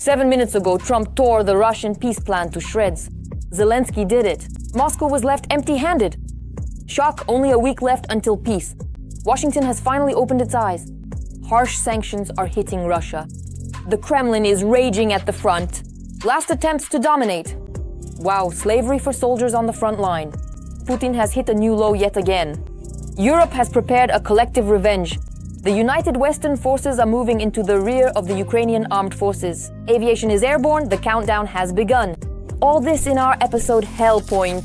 7 minutes ago, Trump tore the Russian peace plan to shreds. Zelensky did it. Moscow was left empty-handed. Shock, only a week left until peace. Washington has finally opened its eyes. Harsh sanctions are hitting Russia. The Kremlin is raging at the front. Last attempts to dominate. Wow, slavery for soldiers on the front line. Putin has hit a new low yet again. Europe has prepared a collective revenge. The united Western forces are moving into the rear of the Ukrainian armed forces. Aviation is airborne, the countdown has begun. All this in our episode Hell Point.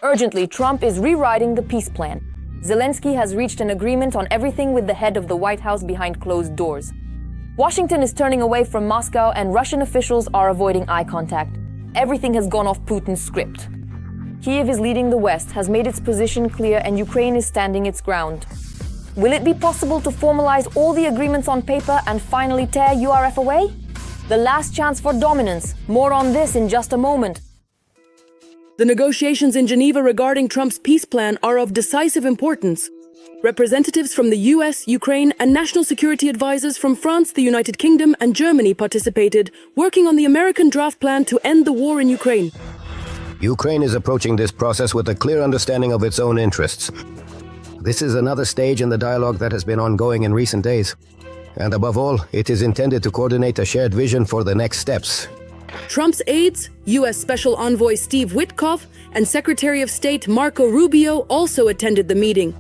Urgently, Trump is rewriting the peace plan. Zelensky has reached an agreement on everything with the head of the White House behind closed doors. Washington is turning away from Moscow and Russian officials are avoiding eye contact. Everything has gone off Putin's script. Kyiv is leading the West, has made its position clear, and Ukraine is standing its ground. Will it be possible to formalize all the agreements on paper and finally tear URF away? The last chance for dominance. More on this in just a moment. The negotiations in Geneva regarding Trump's peace plan are of decisive importance. Representatives from the US, Ukraine, and national security advisors from France, the United Kingdom, and Germany participated, working on the American draft plan to end the war in Ukraine. Ukraine is approaching this process with a clear understanding of its own interests. This is another stage in the dialogue that has been ongoing in recent days. And above all, it is intended to coordinate a shared vision for the next steps. Trump's aides, U.S. Special Envoy Steve Witkoff and Secretary of State Marco Rubio also attended the meeting.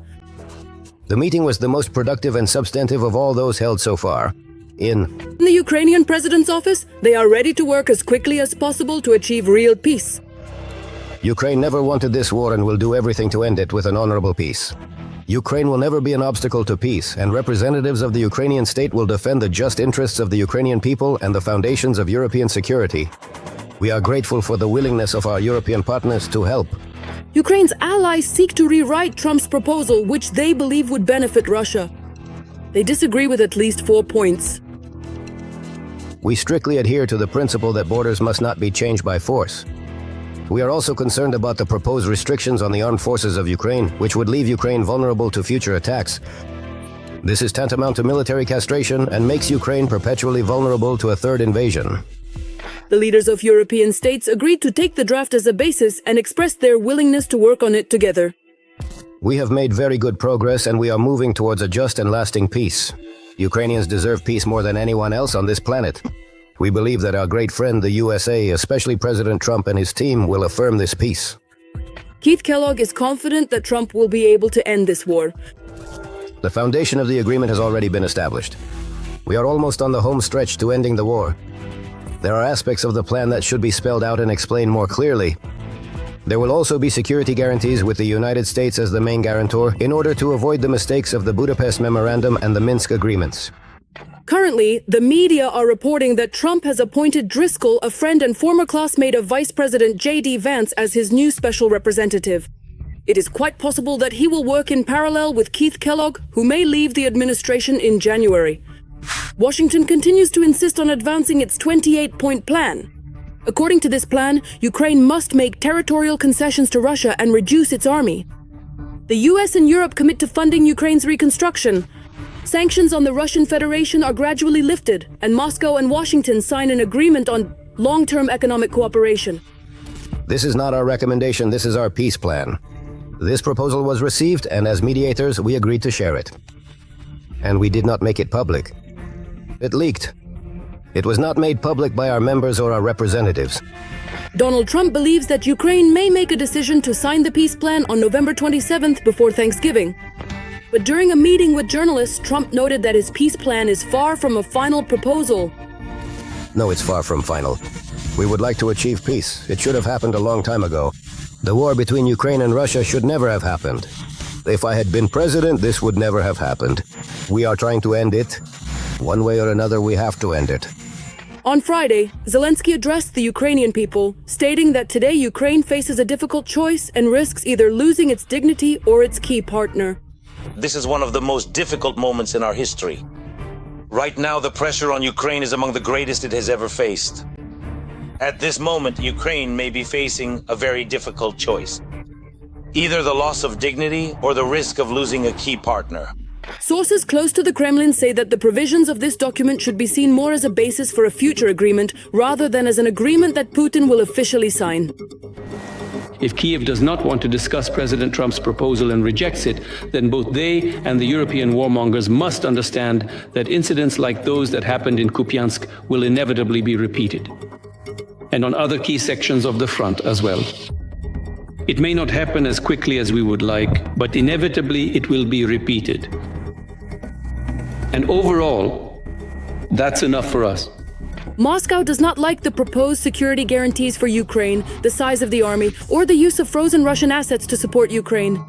The meeting was the most productive and substantive of all those held so far. In the Ukrainian president's office, they are ready to work as quickly as possible to achieve real peace. Ukraine never wanted this war and will do everything to end it with an honorable peace. Ukraine will never be an obstacle to peace, and representatives of the Ukrainian state will defend the just interests of the Ukrainian people and the foundations of European security. We are grateful for the willingness of our European partners to help. Ukraine's allies seek to rewrite Trump's proposal, which they believe would benefit Russia. They disagree with at least 4 points. We strictly adhere to the principle that borders must not be changed by force. We are also concerned about the proposed restrictions on the armed forces of Ukraine, which would leave Ukraine vulnerable to future attacks. This is tantamount to military castration and makes Ukraine perpetually vulnerable to a third invasion. The leaders of European states agreed to take the draft as a basis and expressed their willingness to work on it together. We have made very good progress and we are moving towards a just and lasting peace. Ukrainians deserve peace more than anyone else on this planet. We believe that our great friend, the USA, especially President Trump and his team, will affirm this peace. Keith Kellogg is confident that Trump will be able to end this war. The foundation of the agreement has already been established. We are almost on the home stretch to ending the war. There are aspects of the plan that should be spelled out and explained more clearly. There will also be security guarantees with the United States as the main guarantor in order to avoid the mistakes of the Budapest Memorandum and the Minsk agreements. Currently, the media are reporting that Trump has appointed Driscoll, a friend and former classmate of Vice President J.D. Vance, as his new special representative. It is quite possible that he will work in parallel with Keith Kellogg, who may leave the administration in January. Washington continues to insist on advancing its 28-point plan. According to this plan, Ukraine must make territorial concessions to Russia and reduce its army. The US and Europe commit to funding Ukraine's reconstruction. Sanctions on the Russian Federation are gradually lifted, and Moscow and Washington sign an agreement on long-term economic cooperation. This is not our recommendation, this is our peace plan. This proposal was received, and as mediators, we agreed to share it. And we did not make it public. It leaked. It was not made public by our members or our representatives. Donald Trump believes that Ukraine may make a decision to sign the peace plan on November 27th before Thanksgiving. But during a meeting with journalists, Trump noted that his peace plan is far from a final proposal. No, it's far from final. We would like to achieve peace. It should have happened a long time ago. The war between Ukraine and Russia should never have happened. If I had been president, this would never have happened. We are trying to end it. One way or another, we have to end it. On Friday, Zelensky addressed the Ukrainian people, stating that today Ukraine faces a difficult choice and risks either losing its dignity or its key partner. This is one of the most difficult moments in our history. Right now, the pressure on Ukraine is among the greatest it has ever faced. At this moment, Ukraine may be facing a very difficult choice. Either the loss of dignity or the risk of losing a key partner. Sources close to the Kremlin say that the provisions of this document should be seen more as a basis for a future agreement rather than as an agreement that Putin will officially sign. If Kiev does not want to discuss President Trump's proposal and rejects it, then both they and the European warmongers must understand that incidents like those that happened in Kupiansk will inevitably be repeated, and on other key sections of the front as well. It may not happen as quickly as we would like, but inevitably it will be repeated. And overall, that's enough for us. Moscow does not like the proposed security guarantees for Ukraine, the size of the army, or the use of frozen Russian assets to support Ukraine.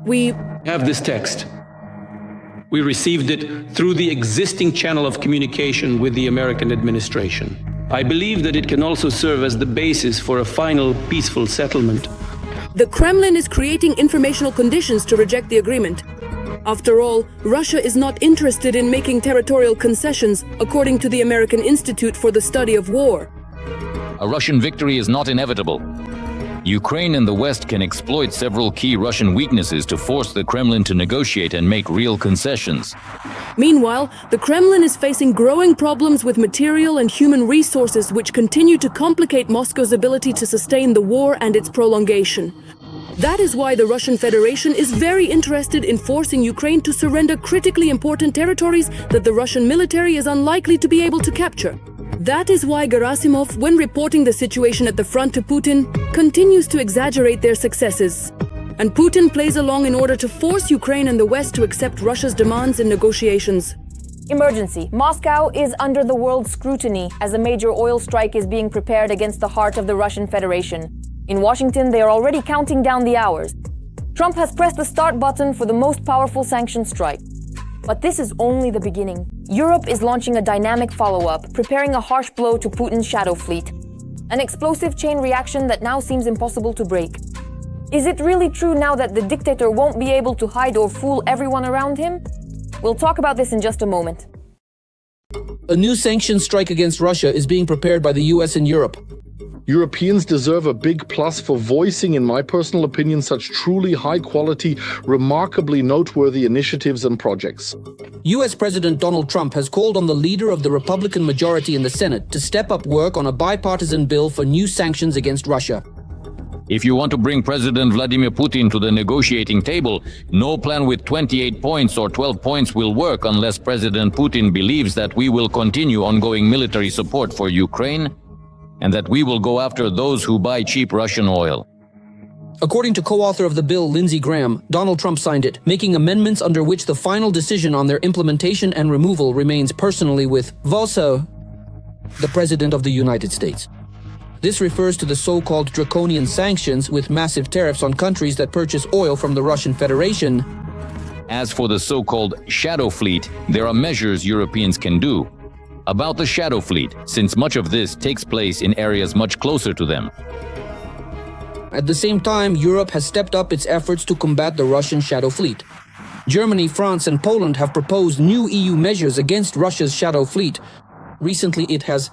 We have this text. We received it through the existing channel of communication with the American administration. I believe that it can also serve as the basis for a final peaceful settlement. The Kremlin is creating informational conditions to reject the agreement. After all, Russia is not interested in making territorial concessions, according to the American Institute for the Study of War. A Russian victory is not inevitable. Ukraine and the West can exploit several key Russian weaknesses to force the Kremlin to negotiate and make real concessions. Meanwhile, the Kremlin is facing growing problems with material and human resources which continue to complicate Moscow's ability to sustain the war and its prolongation. That is why the Russian Federation is very interested in forcing Ukraine to surrender critically important territories that the Russian military is unlikely to be able to capture. That is why Gerasimov, when reporting the situation at the front to Putin, continues to exaggerate their successes. And Putin plays along in order to force Ukraine and the West to accept Russia's demands in negotiations. Emergency. Moscow is under the world's scrutiny as a major oil strike is being prepared against the heart of the Russian Federation. In Washington, they are already counting down the hours. Trump has pressed the start button for the most powerful sanction strike. But this is only the beginning. Europe is launching a dynamic follow-up, preparing a harsh blow to Putin's shadow fleet. An explosive chain reaction that now seems impossible to break. Is it really true now that the dictator won't be able to hide or fool everyone around him? We'll talk about this in just a moment. A new sanctions strike against Russia is being prepared by the US and Europe. Europeans deserve a big plus for voicing, in my personal opinion, such truly high-quality, remarkably noteworthy initiatives and projects. US President Donald Trump has called on the leader of the Republican majority in the Senate to step up work on a bipartisan bill for new sanctions against Russia. If you want to bring President Vladimir Putin to the negotiating table, no plan with 28 points or 12 points will work unless President Putin believes that we will continue ongoing military support for Ukraine and that we will go after those who buy cheap Russian oil. According to co-author of the bill, Lindsey Graham, Donald Trump signed it, making amendments under which the final decision on their implementation and removal remains personally with also the President of the United States. This refers to the so-called draconian sanctions with massive tariffs on countries that purchase oil from the Russian Federation. As for the so-called shadow fleet, there are measures Europeans can do. About the shadow fleet, since much of this takes place in areas much closer to them. At the same time, Europe has stepped up its efforts to combat the Russian shadow fleet. Germany, France, and Poland have proposed new EU measures against Russia's shadow fleet. Recently, it has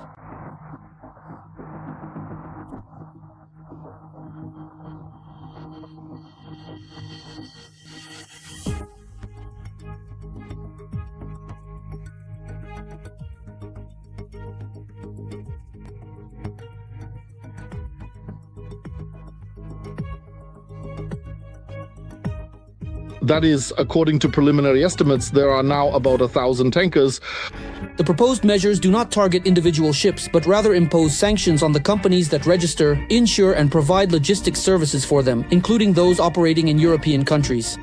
That is, according to preliminary estimates, there are now about 1,000 tankers. The proposed measures do not target individual ships, but rather impose sanctions on the companies that register, insure, and provide logistics services for them, including those operating in European countries.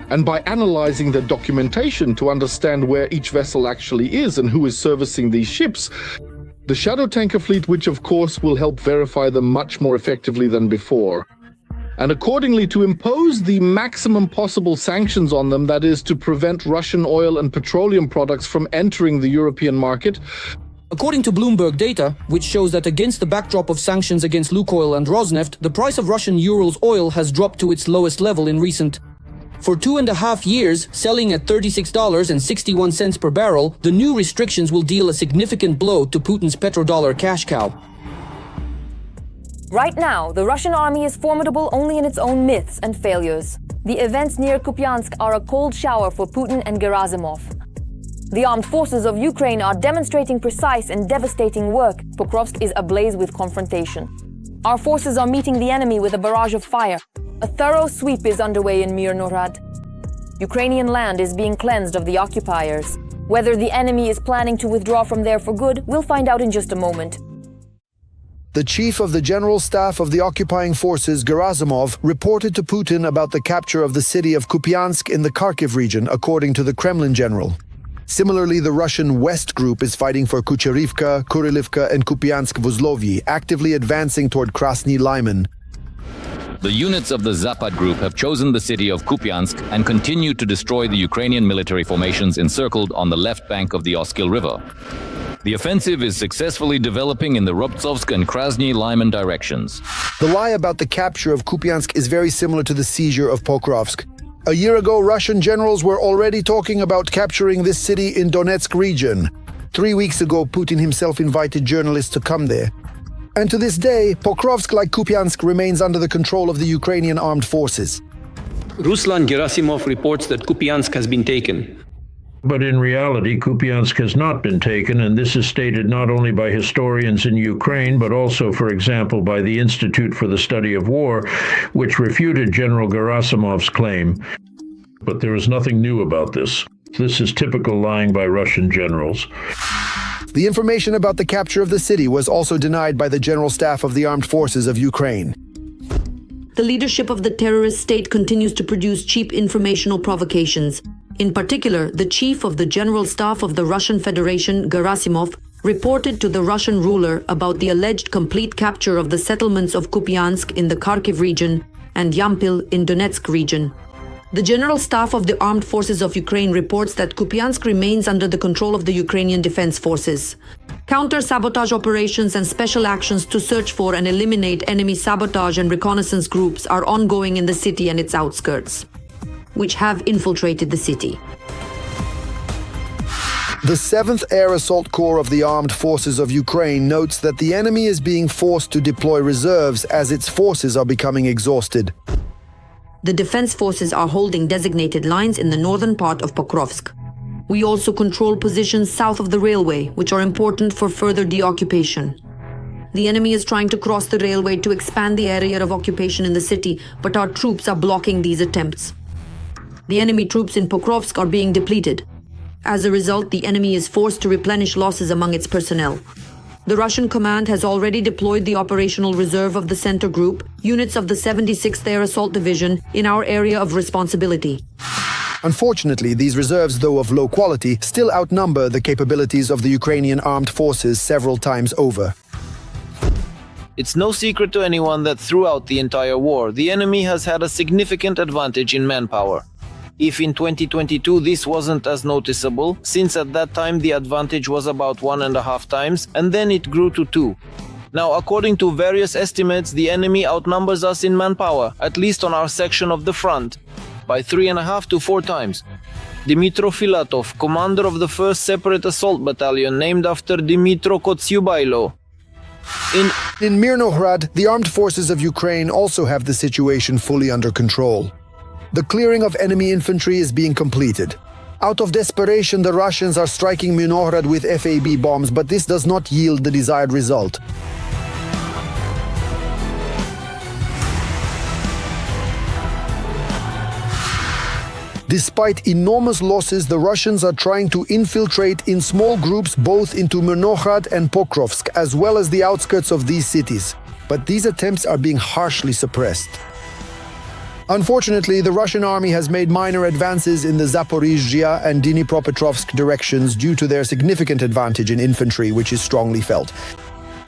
And by analyzing the documentation to understand where each vessel actually is and who is servicing these ships, the shadow tanker fleet, which of course will help verify them much more effectively than before. And accordingly to impose the maximum possible sanctions on them, that is, to prevent Russian oil and petroleum products from entering the European market. According to Bloomberg data, which shows that against the backdrop of sanctions against Lukoil and Rosneft, the price of Russian Urals oil has dropped to its lowest level in recent. For 2.5 years, selling at $36.61 per barrel, the new restrictions will deal a significant blow to Putin's petrodollar cash cow. Right now, the Russian army is formidable only in its own myths and failures. The events near Kupiansk are a cold shower for Putin and Gerasimov. The armed forces of Ukraine are demonstrating precise and devastating work. Pokrovsk is ablaze with confrontation. Our forces are meeting the enemy with a barrage of fire. A thorough sweep is underway in Mirnohrad. Ukrainian land is being cleansed of the occupiers. Whether the enemy is planning to withdraw from there for good, we'll find out in just a moment. The chief of the general staff of the occupying forces, Gerasimov, reported to Putin about the capture of the city of Kupiansk in the Kharkiv region, according to the Kremlin general. Similarly, the Russian West Group is fighting for Kucherivka, Kurilivka and Kupiansk-Vuzlovyi, actively advancing toward Krasny Lyman. The units of the Zapad Group have chosen the city of Kupiansk and continue to destroy the Ukrainian military formations encircled on the left bank of the Oskil River. The offensive is successfully developing in the Rubtsovsk and Krasny Lyman directions. The lie about the capture of Kupiansk is very similar to the seizure of Pokrovsk. A year ago, Russian generals were already talking about capturing this city in Donetsk region. 3 weeks ago, Putin himself invited journalists to come there. And to this day, Pokrovsk, like Kupiansk, remains under the control of the Ukrainian armed forces. Ruslan Gerasimov reports that Kupiansk has been taken. But in reality, Kupiansk has not been taken, and this is stated not only by historians in Ukraine, but also, for example, by the Institute for the Study of War, which refuted General Gerasimov's claim. But there is nothing new about this. This is typical lying by Russian generals. The information about the capture of the city was also denied by the General Staff of the Armed Forces of Ukraine. The leadership of the terrorist state continues to produce cheap informational provocations. In particular, the chief of the General Staff of the Russian Federation, Gerasimov, reported to the Russian ruler about the alleged complete capture of the settlements of Kupiansk in the Kharkiv region and Yampil in Donetsk region. The General Staff of the Armed Forces of Ukraine reports that Kupiansk remains under the control of the Ukrainian Defense Forces. Counter-sabotage operations and special actions to search for and eliminate enemy sabotage and reconnaissance groups are ongoing in the city and its outskirts, which have infiltrated the city. The 7th Air Assault Corps of the Armed Forces of Ukraine notes that the enemy is being forced to deploy reserves as its forces are becoming exhausted. The defense forces are holding designated lines in the northern part of Pokrovsk. We also control positions south of the railway, which are important for further deoccupation. The enemy is trying to cross the railway to expand the area of occupation in the city, but our troops are blocking these attempts. The enemy troops in Pokrovsk are being depleted. As a result, the enemy is forced to replenish losses among its personnel. The Russian command has already deployed the operational reserve of the Center Group, units of the 76th Air Assault Division, in our area of responsibility. Unfortunately, these reserves, though of low quality, still outnumber the capabilities of the Ukrainian armed forces several times over. It's no secret to anyone that throughout the entire war, the enemy has had a significant advantage in manpower. If in 2022 this wasn't as noticeable, since at that time the advantage was about 1.5 times, and then it grew to 2. Now, according to various estimates, the enemy outnumbers us in manpower, at least on our section of the front, by 3.5 to 4 times. Dmitro Filatov, commander of the 1st Separate Assault Battalion, named after Dmitro Kotsiubailo. In Mirnohrad, the armed forces of Ukraine also have the situation fully under control. The clearing of enemy infantry is being completed. Out of desperation, the Russians are striking Mirnohrad with FAB bombs, but this does not yield the desired result. Despite enormous losses, the Russians are trying to infiltrate in small groups both into Mirnohrad and Pokrovsk, as well as the outskirts of these cities. But these attempts are being harshly suppressed. Unfortunately, the Russian army has made minor advances in the Zaporizhzhia and Dnipropetrovsk directions due to their significant advantage in infantry, which is strongly felt.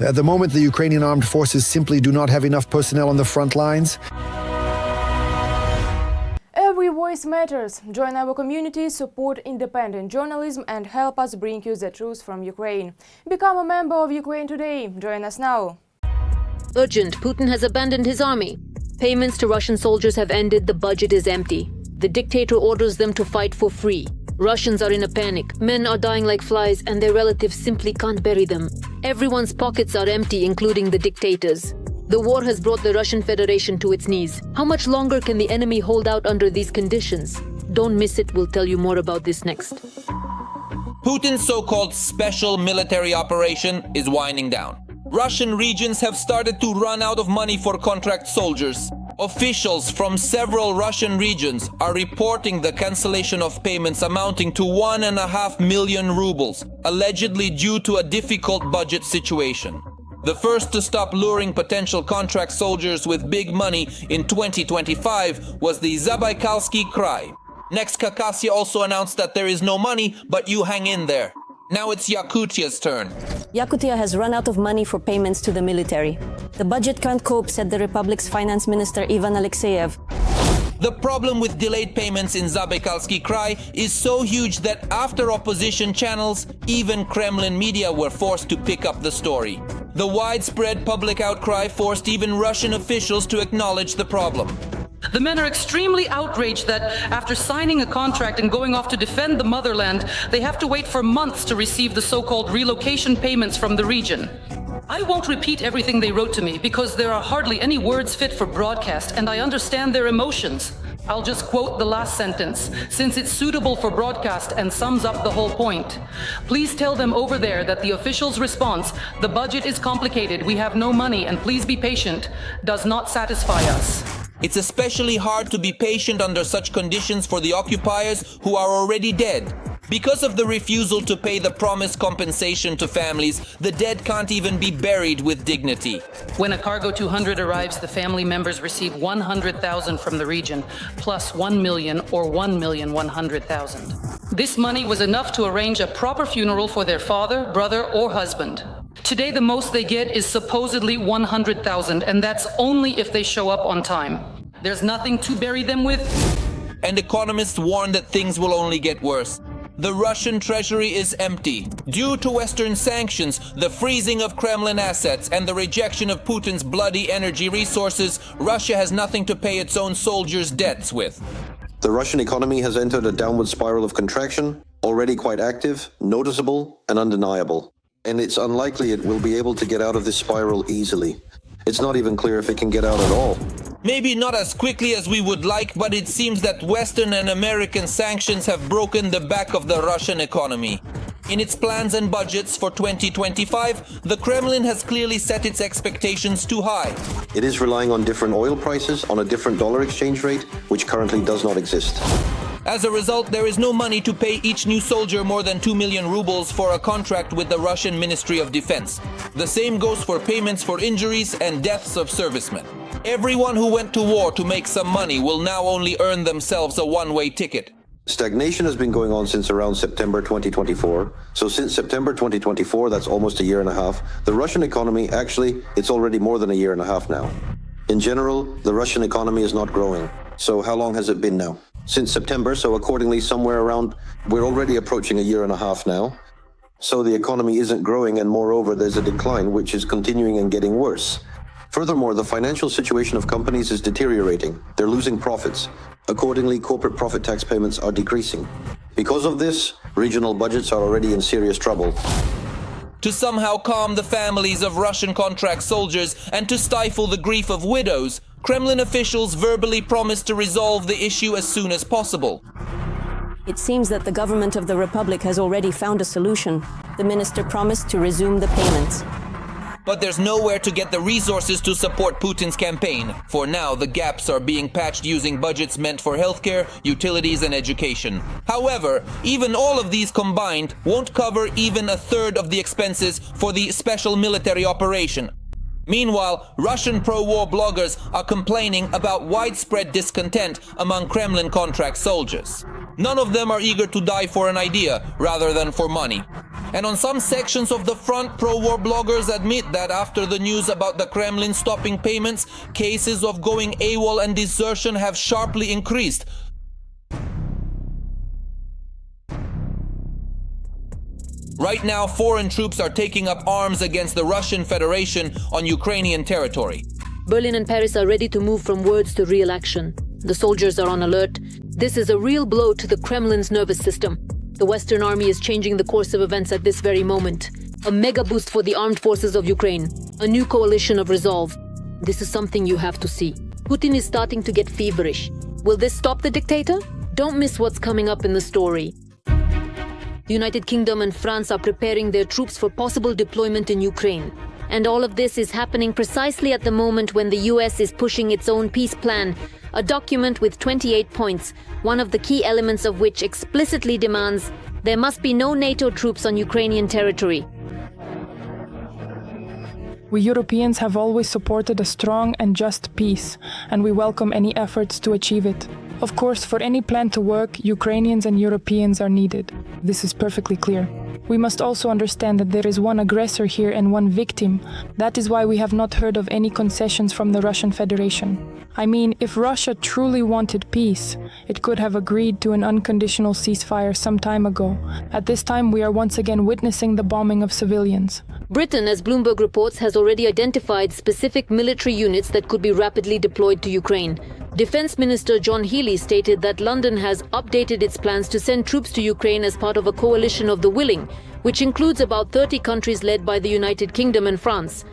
At the moment, the Ukrainian armed forces simply do not have enough personnel on the front lines. Every voice matters. Join our community, support independent journalism and help us bring you the truth from Ukraine. Become a member of Ukraine Today. Join us now. Urgent. Putin has abandoned his army. Payments to Russian soldiers have ended. The budget is empty. The dictator orders them to fight for free. Russians are in a panic. Men are dying like flies and their relatives simply can't bury them. Everyone's pockets are empty, including the dictators. The war has brought the Russian Federation to its knees. How much longer can the enemy hold out under these conditions? Don't miss it, we'll tell you more about this next. Putin's so-called special military operation is winding down. Russian regions have started to run out of money for contract soldiers. Officials from several Russian regions are reporting the cancellation of payments amounting to 1.5 million rubles, allegedly due to a difficult budget situation. The first to stop luring potential contract soldiers with big money in 2025 was the ZELENSKYY Krai. Next, Khakassia also announced that there is no money, but you hang in there. Now it's Yakutia's turn. Yakutia has run out of money for payments to the military. The budget can't cope, said the Republic's finance minister Ivan Alexeyev. The problem with delayed payments in ZELENSKYY Krai is so huge that after opposition channels, even Kremlin media were forced to pick up the story. The widespread public outcry forced even Russian officials to acknowledge the problem. The men are extremely outraged that after signing a contract and going off to defend the motherland, they have to wait for months to receive the so-called relocation payments from the region. I won't repeat everything they wrote to me because there are hardly any words fit for broadcast and I understand their emotions. I'll just quote the last sentence, since it's suitable for broadcast and sums up the whole point. Please tell them over there that the official's response, "The budget is complicated, we have no money and please be patient," does not satisfy us. It's especially hard to be patient under such conditions for the occupiers who are already dead. Because of the refusal to pay the promised compensation to families, the dead can't even be buried with dignity. When a cargo 200 arrives, the family members receive 100,000 from the region, plus 1 million or 1,100,000. This money was enough to arrange a proper funeral for their father, brother, or husband. Today, the most they get is supposedly 100,000, and that's only if they show up on time. There's nothing to bury them with. And economists warn that things will only get worse. The Russian treasury is empty. Due to Western sanctions, the freezing of Kremlin assets, and the rejection of Putin's bloody energy resources, Russia has nothing to pay its own soldiers' debts with. The Russian economy has entered a downward spiral of contraction, already quite active, noticeable, and undeniable. And it's unlikely it will be able to get out of this spiral easily. It's not even clear if it can get out at all. Maybe not as quickly as we would like, but it seems that Western and American sanctions have broken the back of the Russian economy. In its plans and budgets for 2025, the Kremlin has clearly set its expectations too high. It is relying on different oil prices, on a different dollar exchange rate, which currently does not exist. As a result, there is no money to pay each new soldier more than 2 million rubles for a contract with the Russian Ministry of Defense. The same goes for payments for injuries and deaths of servicemen. Everyone who went to war to make some money will now only earn themselves a one-way ticket. Stagnation has been going on since around September 2024. So since September 2024, that's almost a year and a half, the Russian economy, actually, it's already more than a year and a half now. In general, the Russian economy is not growing. So how long has it been now? Since September, so accordingly somewhere around, we're already approaching a year and a half now. So the economy isn't growing, and moreover, there's a decline which is continuing and getting worse. Furthermore, the financial situation of companies is deteriorating. They're losing profits. Accordingly, corporate profit tax payments are decreasing. Because of this, regional budgets are already in serious trouble. To somehow calm the families of Russian contract soldiers and to stifle the grief of widows, Kremlin officials verbally promised to resolve the issue as soon as possible. It seems that the government of the Republic has already found a solution. The minister promised to resume the payments. But there's nowhere to get the resources to support Putin's campaign. For now, the gaps are being patched using budgets meant for healthcare, utilities, and education. However, even all of these combined won't cover even a third of the expenses for the special military operation. Meanwhile, Russian pro-war bloggers are complaining about widespread discontent among Kremlin contract soldiers. None of them are eager to die for an idea rather than for money. And on some sections of the front, pro-war bloggers admit that after the news about the Kremlin stopping payments, cases of going AWOL and desertion have sharply increased. Right now, foreign troops are taking up arms against the Russian Federation on Ukrainian territory. Berlin and Paris are ready to move from words to real action. The soldiers are on alert. This is a real blow to the Kremlin's nervous system. The Western Army is changing the course of events at this very moment. A mega boost for the armed forces of Ukraine. A new coalition of resolve. This is something you have to see. Putin is starting to get feverish. Will this stop the dictator? Don't miss what's coming up in the story. The United Kingdom and France are preparing their troops for possible deployment in Ukraine. And all of this is happening precisely at the moment when the US is pushing its own peace plan, a document with 28 points, one of the key elements of which explicitly demands there must be no NATO troops on Ukrainian territory. We Europeans have always supported a strong and just peace, and we welcome any efforts to achieve it. Of course, for any plan to work, Ukrainians and Europeans are needed. This is perfectly clear. We must also understand that there is one aggressor here and one victim. That is why we have not heard of any concessions from the Russian Federation. I mean, if Russia truly wanted peace, it could have agreed to an unconditional ceasefire some time ago. At this time, we are once again witnessing the bombing of civilians. Britain, as Bloomberg reports, has already identified specific military units that could be rapidly deployed to Ukraine. Defense Minister John Healey stated that London has updated its plans to send troops to Ukraine as part of a coalition of the willing, which includes about 30 countries led by the United Kingdom and France.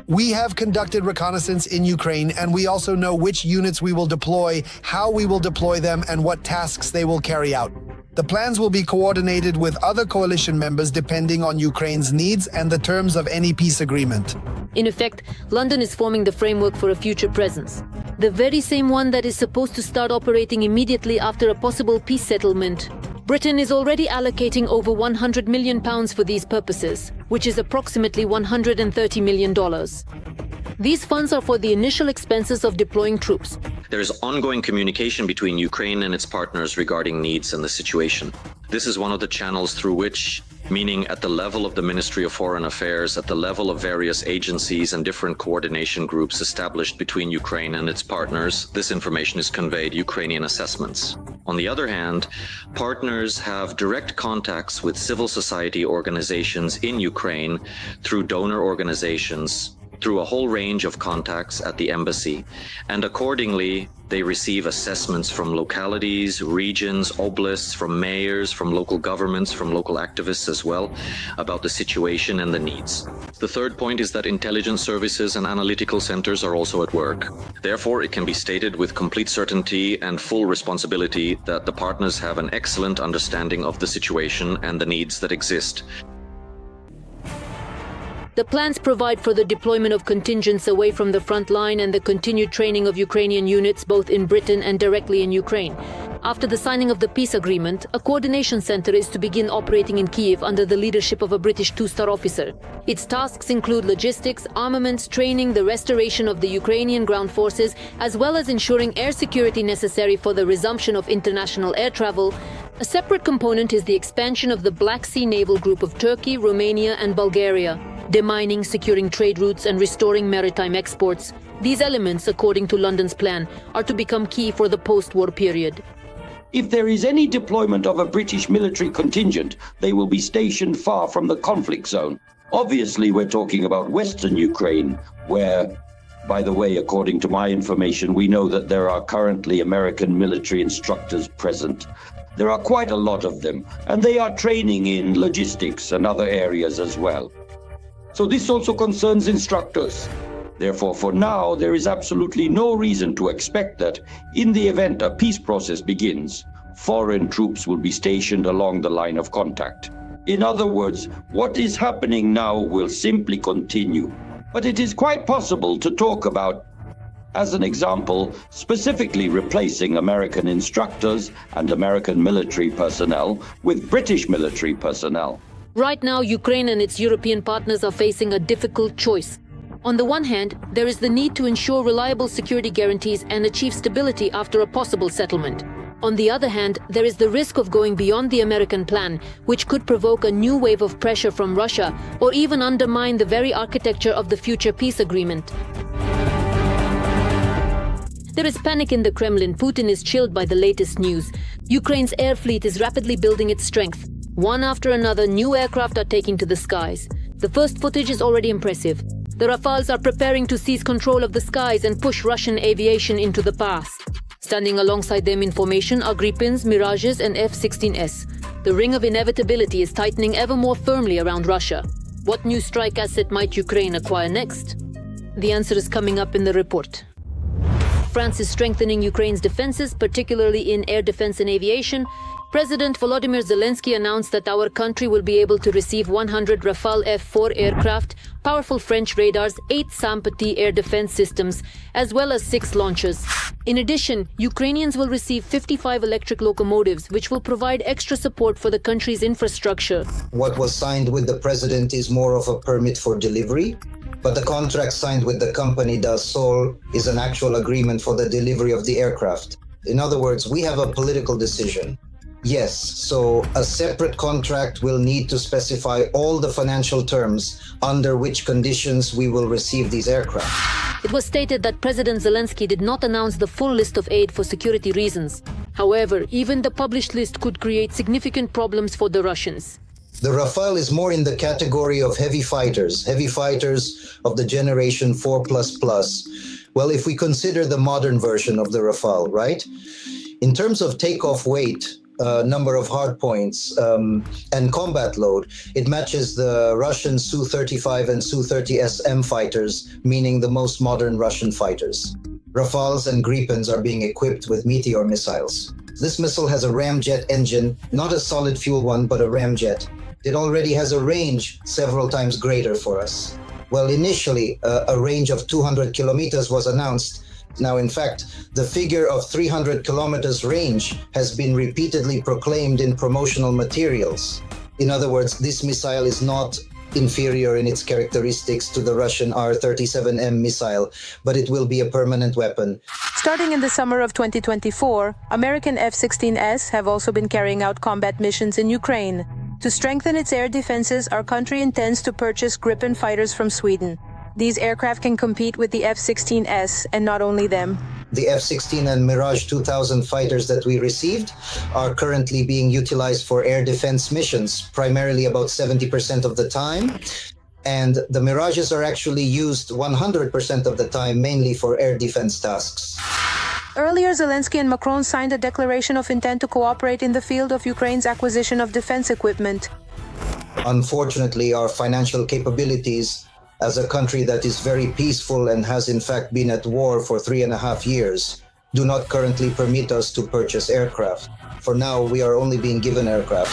We have conducted reconnaissance in Ukraine, and we also know which units we will deploy, how we will deploy them, and what tasks they will carry out. The plans will be coordinated with other coalition members depending on Ukraine's needs and the terms of any peace agreement. In effect, London is forming the framework for a future presence. The very same one that is supposed to start operating immediately after a possible peace settlement. Britain is already allocating over £100 million for these purposes, which is approximately $130 million. These funds are for the initial expenses of deploying troops. There is ongoing communication between Ukraine and its partners regarding needs and the situation. This is one of the channels through which, meaning at the level of the Ministry of Foreign Affairs, at the level of various agencies and different coordination groups established between Ukraine and its partners, this information is conveyed, Ukrainian assessments. On the other hand, partners have direct contacts with civil society organizations in Ukraine through donor organizations, through a whole range of contacts at the embassy, and accordingly, they receive assessments from localities, regions, oblasts, from mayors, from local governments, from local activists as well, about the situation and the needs. The third point is that intelligence services and analytical centers are also at work. Therefore, it can be stated with complete certainty and full responsibility that the partners have an excellent understanding of the situation and the needs that exist. The plans provide for the deployment of contingents away from the front line and the continued training of Ukrainian units both in Britain and directly in Ukraine. After the signing of the peace agreement, a coordination center is to begin operating in Kyiv under the leadership of a British two-star officer. Its tasks include logistics, armaments, training, the restoration of the Ukrainian ground forces, as well as ensuring air security necessary for the resumption of international air travel. A separate component is the expansion of the Black Sea Naval Group of Turkey, Romania, and Bulgaria. Demining, securing trade routes, and restoring maritime exports. These elements, according to London's plan, are to become key for the post-war period. If there is any deployment of a British military contingent, they will be stationed far from the conflict zone. Obviously, we're talking about Western Ukraine, where, by the way, according to my information, we know that there are currently American military instructors present. There are quite a lot of them, and they are training in logistics and other areas as well. So this also concerns instructors. Therefore, for now, there is absolutely no reason to expect that, in the event a peace process begins, foreign troops will be stationed along the line of contact. In other words, what is happening now will simply continue. But it is quite possible to talk about, as an example, specifically replacing American instructors and American military personnel with British military personnel. Right now, Ukraine and its European partners are facing a difficult choice. On the one hand, there is the need to ensure reliable security guarantees and achieve stability after a possible settlement. On the other hand, there is the risk of going beyond the American plan, which could provoke a new wave of pressure from Russia or even undermine the very architecture of the future peace agreement. There is panic in the Kremlin. Putin is chilled by the latest news. Ukraine's air fleet is rapidly building its strength. One after another, new aircraft are taking to the skies. The first footage is already impressive. The Rafales are preparing to seize control of the skies and push Russian aviation into the past. Standing alongside them in formation are Gripins, Mirages, and F-16S. The ring of inevitability is tightening ever more firmly around Russia. What new strike asset might Ukraine acquire next? The answer is coming up in the report. France is strengthening Ukraine's defenses, particularly in air defense and aviation. President Volodymyr Zelensky announced that our country will be able to receive 100 Rafale F-4 aircraft, powerful French radars, 8 Sam-Petit air defense systems, as well as 6 launchers. In addition, Ukrainians will receive 55 electric locomotives, which will provide extra support for the country's infrastructure. What was signed with the president is more of a permit for delivery, but the contract signed with the company Dassault is an actual agreement for the delivery of the aircraft. In other words, we have a political decision. Yes, so a separate contract will need to specify all the financial terms under which conditions we will receive these aircraft. It was stated that President Zelensky did not announce the full list of aid for security reasons. However, even the published list could create significant problems for the Russians. The Rafale is more in the category of heavy fighters of the generation 4++. Well, if we consider the modern version of the Rafale, right? In terms of takeoff weight, number of hardpoints, and combat load, it matches the Russian Su-35 and Su-30SM fighters, meaning the most modern Russian fighters. Rafales and Gripens are being equipped with Meteor missiles. This missile has a ramjet engine, not a solid fuel one, but a ramjet. It already has a range several times greater for us. Well, initially, a range of 200 kilometers was announced. Now, in fact, the figure of 300 kilometers range has been repeatedly proclaimed in promotional materials. In other words, this missile is not inferior in its characteristics to the Russian R-37M missile, but it will be a permanent weapon. Starting in the summer of 2024, American F-16S have also been carrying out combat missions in Ukraine. To strengthen its air defenses, our country intends to purchase Gripen fighters from Sweden. These aircraft can compete with the F-16S, and not only them. The F-16 and Mirage 2000 fighters that we received are currently being utilized for air defense missions, primarily about 70% of the time. And the Mirages are actually used 100% of the time, mainly for air defense tasks. Earlier, Zelensky and Macron signed a declaration of intent to cooperate in the field of Ukraine's acquisition of defense equipment. Unfortunately, our financial capabilities as a country that is very peaceful and has in fact been at war for 3.5 years, do not currently permit us to purchase aircraft. For now, we are only being given aircraft.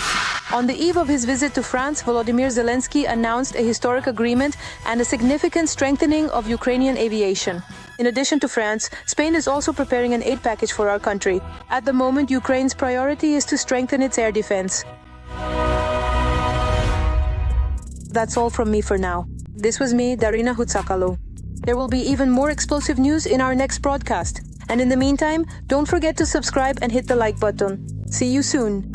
On the eve of his visit to France, Volodymyr Zelensky announced a historic agreement and a significant strengthening of Ukrainian aviation. In addition to France, Spain is also preparing an aid package for our country. At the moment, Ukraine's priority is to strengthen its air defense. That's all from me for now. This was me, Darina Hutsakalo. There will be even more explosive news in our next broadcast. And in the meantime, don't forget to subscribe and hit the like button. See you soon.